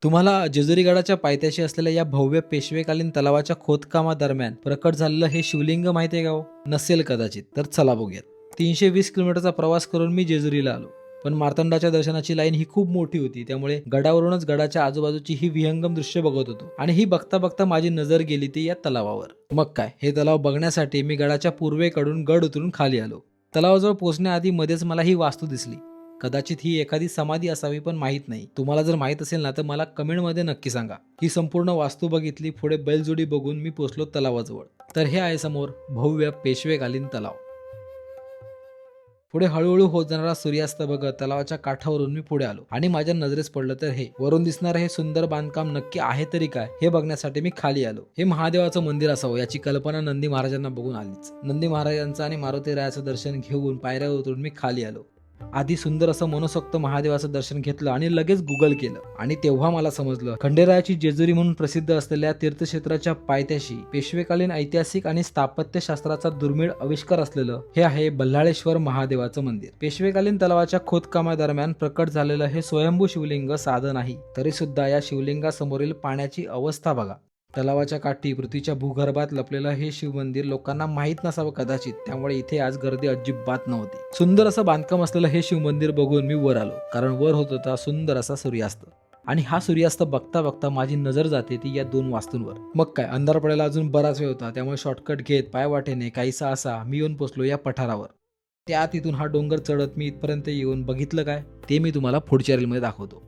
तुम्हाला जेजुरी गडाच्या पायथ्याशी असलेल्या या भव्य पेशवेकालीन तलावाच्या खोदकामादरम्यान प्रकट झालेलं हे शिवलिंग माहिती आहे का हो? नसेल कदाचित, तर चला बघूयात. 320 किलोमीटरचा प्रवास करून मी जेजुरीला आलो. पण मार्तंडाच्या दर्शनाची लाईन ही खूप मोठी होती, त्यामुळे गडावरूनच गडाच्या आजूबाजूची ही विहंगम दृश्य बघत होतो. आणि ही बघता बघता माझी नजर गेली ती या तलावावर. मग काय, हे तलाव बघण्यासाठी मी गडाच्या पूर्वेकडून गड उतरून खाली आलो. तलावाजवळ पोहोचण्याआधी मध्येच मला ही वास्तू दिसली. कदाचित ही एखादी समाधी असावी, पण माहित नाही. तुम्हाला जर माहित असेल ना, तर मला कमेंटमध्ये नक्की सांगा. ही संपूर्ण वास्तू बघितली, पुढे बैलजोडी बघून मी पोहोचलो तलावाजवळ. तर हे आहे समोर भव्य पेशवेकालीन तलाव. पुढे हळूहळू होत जाणारा सूर्यास्त बघत तलावाच्या काठावरून मी पुढे आलो आणि माझ्या नजरेस पडलं तर हे वरून दिसणारं हे सुंदर बांधकाम नक्की आहे तरी काय, हे बघण्यासाठी मी खाली आलो. हे महादेवाचं मंदिर असावं याची कल्पना नंदी महाराजांना बघून आलीच. नंदी महाराजांचं आणि मारुती रायाचं दर्शन घेऊन पायऱ्या उतरून मी खाली आलो. आधी सुंदर असं मनसोक्त महादेवाचं दर्शन घेतलं आणि लगेच गुगल केलं आणि तेव्हा मला समजलं, खंडेरायाची जेजुरी म्हणून प्रसिद्ध असलेल्या तीर्थक्षेत्राच्या पायथ्याशी पेशवेकालीन ऐतिहासिक आणि स्थापत्यशास्त्राचा दुर्मिळ आविष्कार असलेलं हे आहे बल्हाळेश्वर महादेवाचं मंदिर. पेशवेकालीन तलावाच्या खोदकामादरम्यान प्रकट झालेलं हे स्वयंभू शिवलिंग साधं नाही, तरी सुद्धा या शिवलिंगासमोरील पाण्याची अवस्था बघा. तलावाच्या काठी पृथ्वीच्या भूगर्भात लपलेलं हे शिवमंदिर लोकांना माहीत नसावं कदाचित, त्यामुळे इथे आज गर्दी अजिबात नव्हती. सुंदर असं बांधकाम असलेलं हे शिवमंदिर बघून मी वर आलो, कारण वर होत होता सुंदर असा सूर्यास्त. आणि हा सूर्यास्त बघता बघता माझी नजर जाते ती या 2 वास्तूंवर. मग काय, अंधार पडायला अजून बराच वेळ होता, त्यामुळे शॉर्टकट घेत पायवाटेने काहीसा असा मी येऊन पोचलो या पठारावर. त्या तिथून हा डोंगर चढत मी इथपर्यंत येऊन बघितलं काय, ते मी तुम्हाला पुढच्या रीलमध्ये दाखवतो.